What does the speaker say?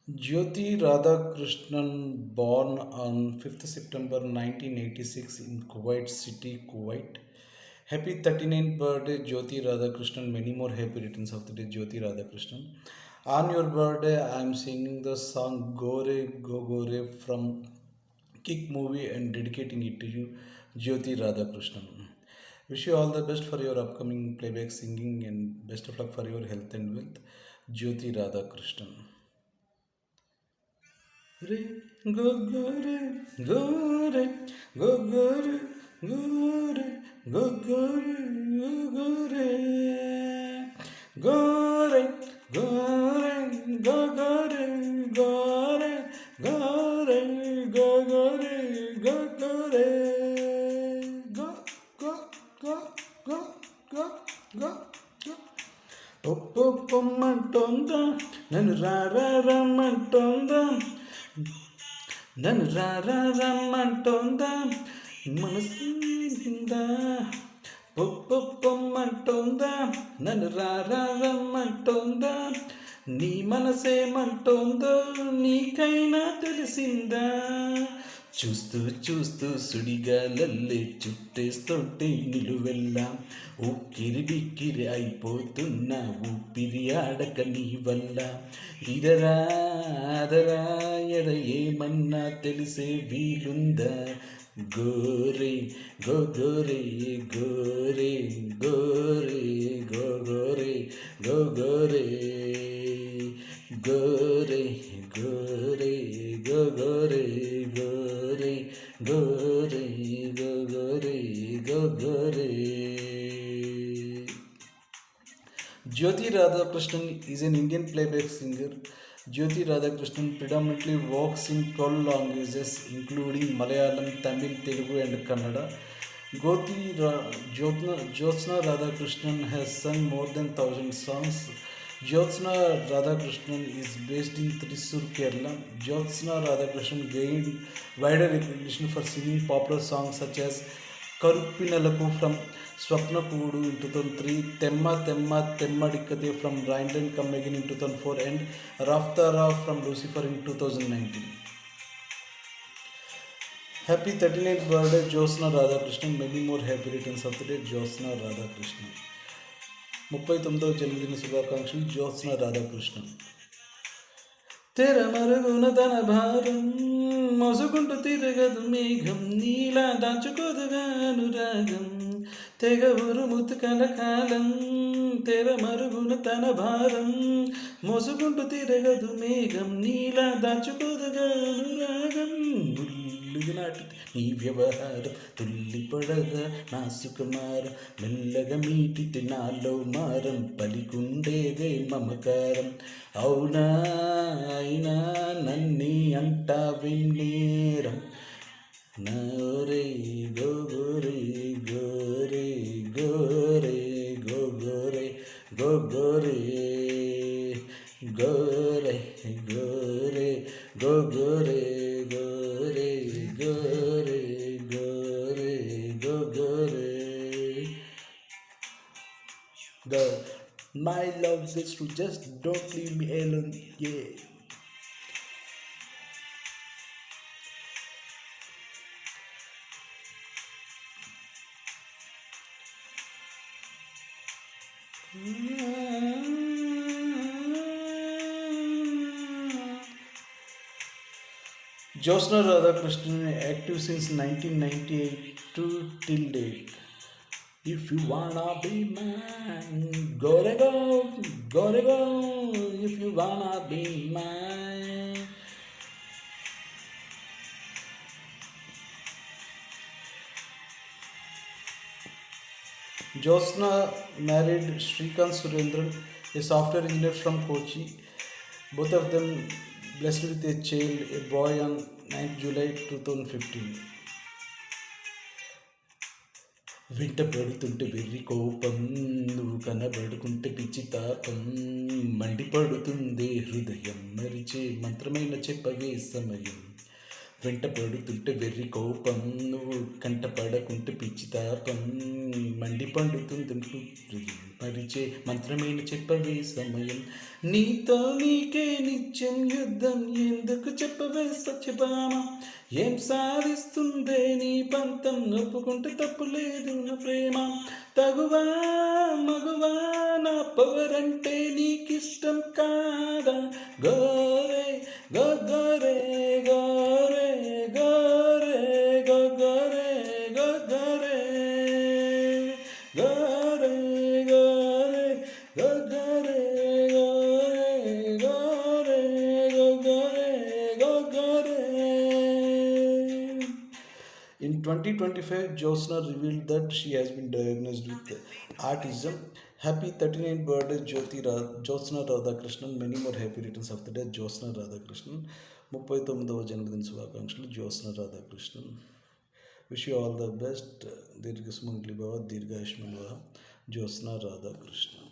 Jyoti Radhakrishnan, born on 5th September 1986 in Kuwait City, Kuwait. Happy 39th birthday, Jyoti Radhakrishnan. Many more happy returns of the day, Jyoti Radhakrishnan. On your birthday, I am singing the song Gore Go Gore from Kick movie and dedicating it to you, Jyoti Radhakrishnan. Wish you all the best for your upcoming playback singing and best of luck for your health and wealth, Jyoti Radhakrishnan. Re, go go re, go re, go go re, go re, go go re, go re, go re, go re, go go re, go re, go re, go go re, go go re, go go go go go go go. ఒప్పొప్పమ్మంటోందా నన్ను రమ్మంటోందా నన్ను రమ్మంటోందా మనసిందా ఒప్పొప్పమ్మంటోందా నన్ను రమ్మంటోందా నీ మనసేమంటోందో నీకైనా తెలిసిందా చూస్తూ చూస్తూ సుడిగాలల్లే చుట్టేస్తుంటే నిలువెల్లా ఉక్కిరి బిక్కిరి అయిపోతున్నా ఊపిరి ఆడక నీ వల్ల ఇదరా అదరా ఎద ఏమన్నా తెలిసే వీలుందా గోరే గోరే గోరే గోరే గోరే గోరే గోరే గోరే గోరే గోరే గోరే గోరే గోరే. Jyoti Radhakrishnan is an Indian playback singer. Jyoti Radhakrishnan predominantly works in 12 languages including Malayalam, Tamil, Telugu and Kannada. Jyotsna Radhakrishnan has sung more than 1,000 songs. Jyotsna Radhakrishnan is based in Thrissur, Kerala. Jyotsna Radhakrishnan gained wider recognition for singing popular songs such as Karuppinalaku from Swapna Kudu in 2003, Temma Temma Temmadikate from Rhinelander Come Again in 2004, and Raftara from Lucifer in 2019. Happy 39th birthday, Jyotsna Radhakrishnan. Many more happy returns of the day, Jyotsna Radhakrishnan. 39వ జన్మదిన శుభాకాంక్షలు, జ్యోత్స్న రాధాకృష్ణన్. తెర మరుగున తన భారం మోసుకుంటూ తిరగదు మేఘం, నీలా దాచుకోదుగా అనురాగం, తెగ ఉరుముతు కలకాలం. తెర మరుగున తన భారం మోసుకుంటూ తిరగదు మేఘం, నీలా దాచుకోదుగా అనురాగం. నాటి నీ వ్యవహారం తుల్లిపడగా నా సుకుమారం, మెల్లగా మీటితే నాలో మారం, పలికుండేదే మమకారం. అవునా అయినా నన్నే అంటావేం నేరం, నోరే గోరే గోరే గోరే గోరే గోరే గోరే గోరే గోరే గోరే గోరే గోరే గోరే. The my love is to just don't leave me alone, yeah. Jyotsna Radhakrishnan active since 1998 to till date. If you wanna be mine, gotta go, gotta go. If you wanna be mine. Jyotsna married Shrikant Surendran, a software engineer from Kochi. Both of them blessed with a child, a boy, on 9th July 2015. వెంట పడుతుంటే వెర్రి కోపం, నువ్వు కనబడుకుంటే పిచ్చి తాపం, మండిపడుతుంది హృదయం, మరిచే మంత్రమైన చెప్పవే సమయం. వెంట పడుతుంటే వెర్రి కోపం, నువ్వు కంట పడకుంటే పిచ్చి తాపం, మండి పండుతుంటుంటూ పరిచే మంత్రమేంటి చెప్పవే సమయం, నీతో నీకే నిత్యం యుద్ధం, ఎందుకు చెప్పవే సత్యభామ, ఏం సాధిస్తుందే నీ పంతం, ఒప్పుకుంటే తప్పు లేదు నా ప్రేమ, తగువా మగువా నా పవరంటే నీకిష్టం కాదా, గోరే గోరే గోరే గోరే గోరే గోరే గోరే గోరే గోరే గోరే గోరే గోరే. In 2025, Jyotsna revealed that she has been diagnosed with autism. Happy 39th birthday, Jyotsna Radhakrishnan. Many more happy returns of the day, Jyotsna Radhakrishnan. 39వ జన్మదిన శుభాకాంక్షలు Jyotsna Radhakrishnan. Wish you all the best. దీర్ఘ సుమంగళి భవ, దీర్ఘాయుష్మాన్ భవ. జ్యోత్స్న రాధాకృష్ణన్.